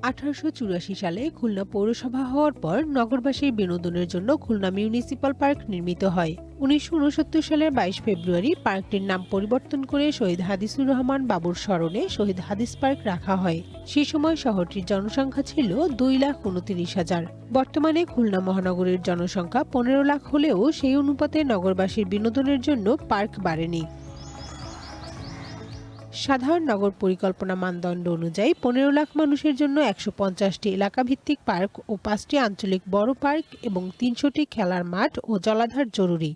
1884 সালে খুলনা পৌরসভা হওয়ার পর নগরবাসীর বিনোদনের জন্য খুলনা মিউনিসিপাল পার্ক নির্মিত হয়। 1969 সালের 22 ফেব্রুয়ারি পার্কটির নাম পরিবর্তন করে শহীদ হাদিসুর রহমান বাবুর স্মরণে শহীদ হাদিস পার্ক রাখা হয়। সে সময় শহরটির জনসংখ্যা ছিল 2,29,000। বর্তমানে খুলনা মহানগরীর জনসংখ্যা 15 লাখ হলেও সেই অনুপাতে নগরবাসীর বিনোদনের জন্য পার্ক বাড়েনি। সাধারণ নগর পরিকল্পনা মানদণ্ড অনুযায়ী 15 লাখ মানুষের জন্য 150টি এলাকাভিত্তিক পার্ক ও 5টি আঞ্চলিক বড় পার্ক এবং 300টি খেলার মাঠ ও জলাধার জরুরি।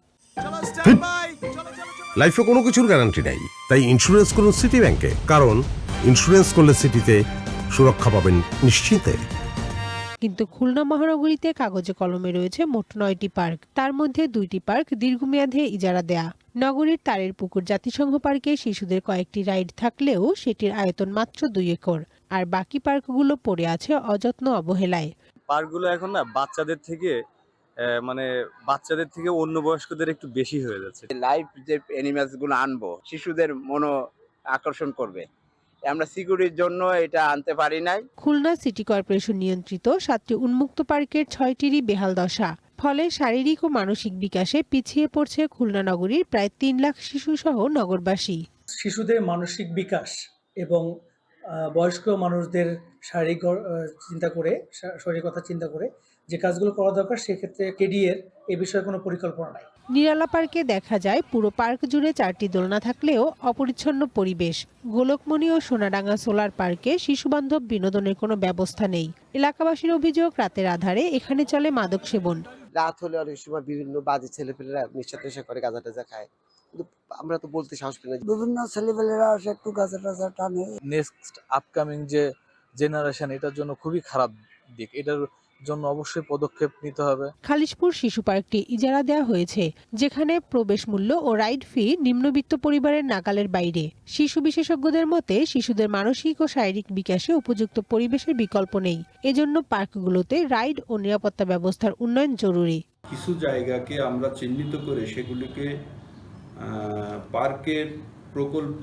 লাইফে কোনো কিছুর গ্যারান্টি নাই, তাই ইন্স্যুরেন্স করুন সিটি ব্যাংকে, কারণ ইন্স্যুরেন্স করলে সিটিতে সুরক্ষা পাবেন নিশ্চিন্তে। কিন্তু খুলনা মহানগরীতে কাগজে কলমে রয়েছে মোট 9টি পার্ক, তার মধ্যে 2টি পার্ক দীর্ঘমেয়াদে ইজারা দেয়া। নগরীর তারের পুকুর জাতিসংঘ পার্কে শিশুদের কয়েকটি রাইড থাকলেও সেটির আয়তন মাত্র 2 একর, আর বাকি পার্কগুলো পড়ে আছে অযত্ন অবহেলায়। পার্কগুলো এখন না বাচ্চাদের থেকে অন্য বয়স্কদের একটু বেশি হয়ে যাচ্ছে। লাইভ যে অ্যানিমালস গুলো আনবো শিশুদের মন আকর্ষণ করবে, আমরা সিকিউরিটির জন্য এটা আনতে পারি নাই। খুলনা সিটি কর্পোরেশন নিয়ন্ত্রিত 7টি উন্মুক্ত পার্কের 6টিরই বেহাল দশা, ফলে শারীরিক ও মানসিক বিকাশে পিছিয়ে পড়ছে খুলনা নগরীর প্রায় 3 লাখ শিশু সহ নগরবাসী। শিশুদের মানসিক বিকাশ এবং বয়স্ক মানুষদের শারীরিক কথা চিন্তা করে যে কাজগুলো করা দরকার, সেক্ষেত্রে কেডিএর এ বিষয়ে কোনো পরিকল্পনা নাই। নিরালা পার্কে দেখা যায় পুরো পার্ক জুড়ে 4টি দোলনা থাকলেও অপরিচ্ছন্ন পরিবেশ। গোলকমণি ও সোনাডাঙ্গা সোলার পার্কে শিশুবান্ধব বিনোদনের কোনো ব্যবস্থা নেই। এলাকাবাসীর অভিযোগ, রাতের আধারে এখানে চলে মাদক সেবন। রাত হলে অনেক সময় বিভিন্ন বাজে ছেলেপেলেরা নেশা করে গাঁজা টাজা খায়, কিন্তু আমরা তো বলতে সাহস পাই না। বিভিন্ন ছেলেপেলেরা একটু গাঁজা টাজা টানে। নেক্সট আপকামিং যে জেনারেশন, এটার জন্য খুবই খারাপ দিক, এটার জন্য অবশ্যই পদক্ষেপ নিতে হবে। খালিশপুর শিশু পার্কটি ইজারা দেওয়া হয়েছে, যেখানে প্রবেশ মূল্য ও রাইড ফি নিম্নবিত্ত পরিবারের নাগালের বাইরে। শিশু বিশেষজ্ঞদের মতে শিশুদের মানসিক ও শারীরিক বিকাশে উপযুক্ত পরিবেশের বিকল্প নেই। এজন্য পার্কগুলোতে রাইড ও নিরাপত্তা ব্যবস্থার উন্নয়ন জরুরি। কিছু জায়গাকে আমরা চিহ্নিত করে সেগুলিকে পার্কের প্রকল্প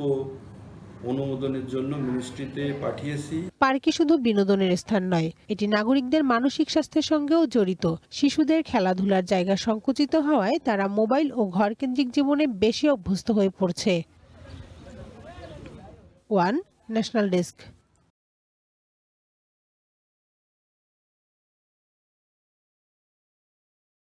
অনুমোদনের জন্য মিনিস্ট্রিতে পাঠিয়েছি। পার্কে শুধু বিনোদনের স্থান নয়, এটি নাগরিকদের মানসিক স্বাস্থ্যের সঙ্গেও জড়িত। শিশুদের খেলাধুলার জায়গা সংকুচিত হওয়ায় তারা মোবাইল ও ঘরকেন্দ্রিক জীবনে বেশি অভ্যস্ত হয়ে পড়ছে। One national desk.